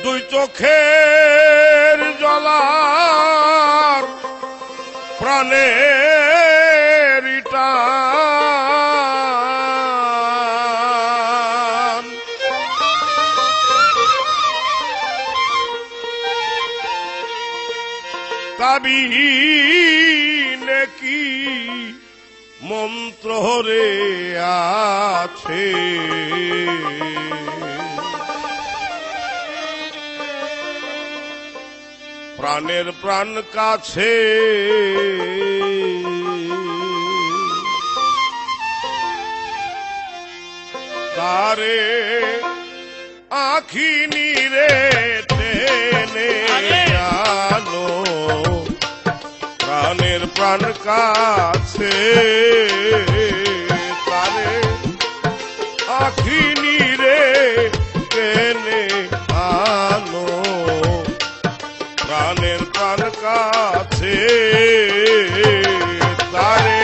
দুই চোখের জলার প্রাণের টান তাবিনে কি মন্ত্র রে আছে প্রাণের প্রাণ কাছে তারে আখি নিরে টেনে আনো প্রাণের প্রাণ কাছে তারে আখি নিরে টেনে আনো প্রাণের প্রাণ কাছে তারে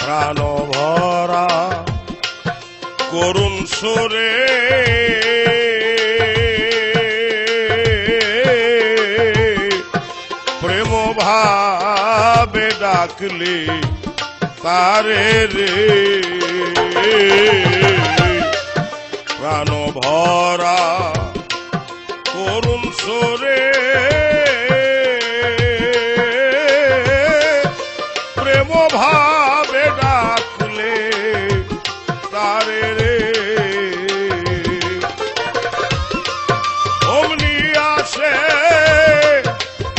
প্রাণ ভরা করুণ সুরে প্রেম ভাবে ডাকলে তারে রে প্রাণ ভরা করুণ সুরে প্রেম ভাবে ডাকলে তারে রে অমনি আসে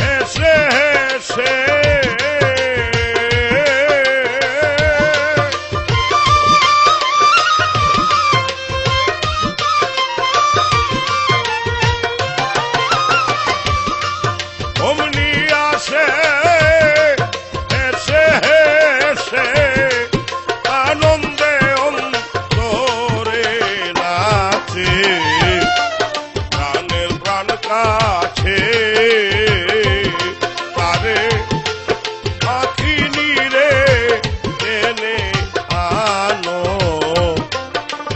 হেসে হেসে অমনি আসে হেসে হেসে আনন্দে অন্তরে নাচে প্রাণের প্রাণ কাছে তারে আখি নিরে টেনে আনো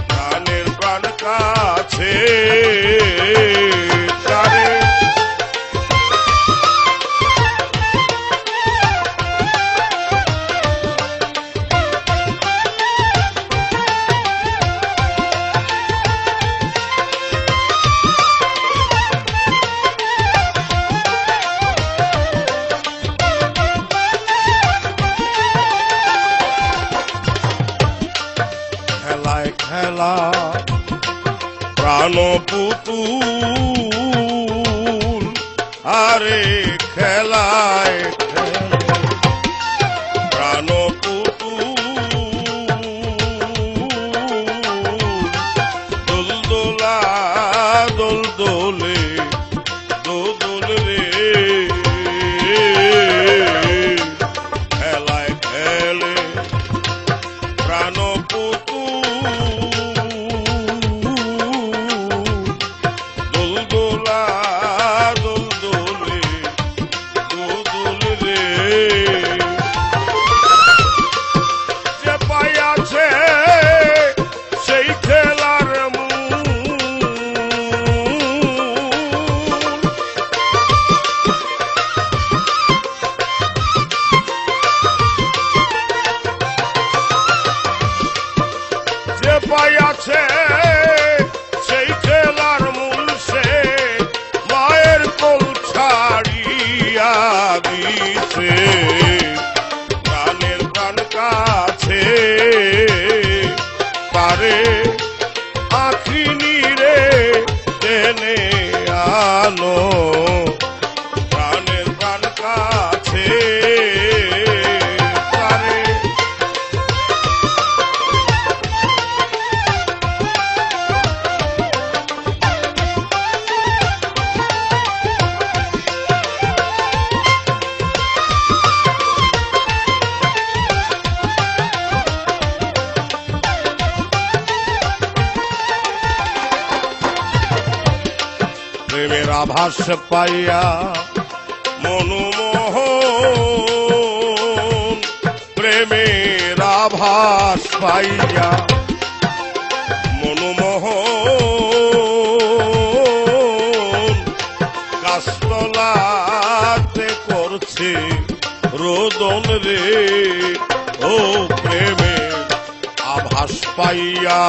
প্রাণের প্রাণ কাছে তারে খেলায় খেলা প্রাণ পুতুল আরে খেলায় খেলা প্রাণ পুতুল দোলদোলা দোলদোলে দোদোল রে খেলায় খেলে প্রাণ দোলদোলা দোলদোলে দোদোল রে যে পাইয়াছে সেই খেলার মূল যে পাইয়াছে সেই খেলার মূল সে মায়ের কোল ছাড়িয়া দিছে প্রাণের প্রাণ কাছে তারে আখি নিরে টেনে আনো প্রাণের প্রাণ কাছে তারে আভাস পাইয়া মনোমোহন প্রেমের আভাস পাইয়া মনোমোহন গাছতলাতে করছে রোদন রে ও প্রেমের আভাস পাইয়া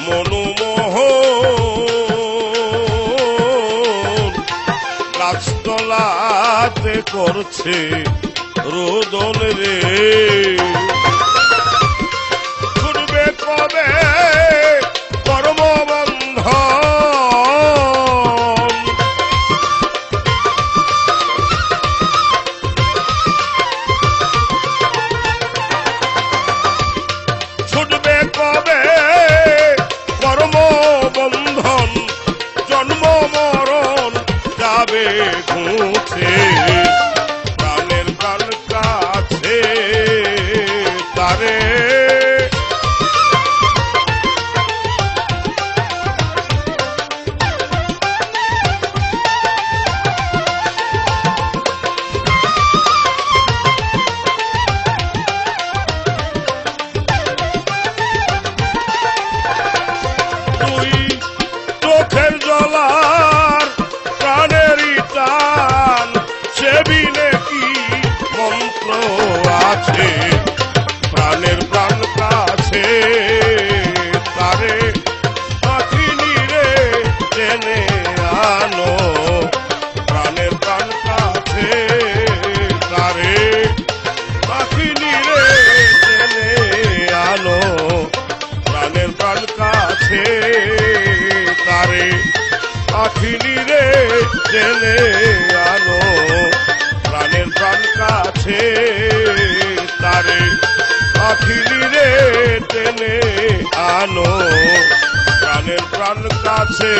মনোমোহন গাছতলাতে করছে রোদন রে ছুটবে কবে কর্মবন্ধন ছুটবে কবে কর্মবন্ধন জন্ম মরণ যাবে ঘুছে প্রাণের প্রাণ কাছে তারে চোখের জলার প্রাণেরই টান সেবিনে কি মন্ত্র আছে প্রাণের প্রাণ কাছে তারে আখিনী রে টেনে আনো প্রাণের প্রাণ কাছে তারে আখিনী রে টেনে আনো প্রাণের প্রাণ কাছে তারে আখিনী রে টেনে আনো প্রাণের প্রাণ কাছে তারে আখিনী রে টেনে আনো প্রাণের প্রাণ কাছে।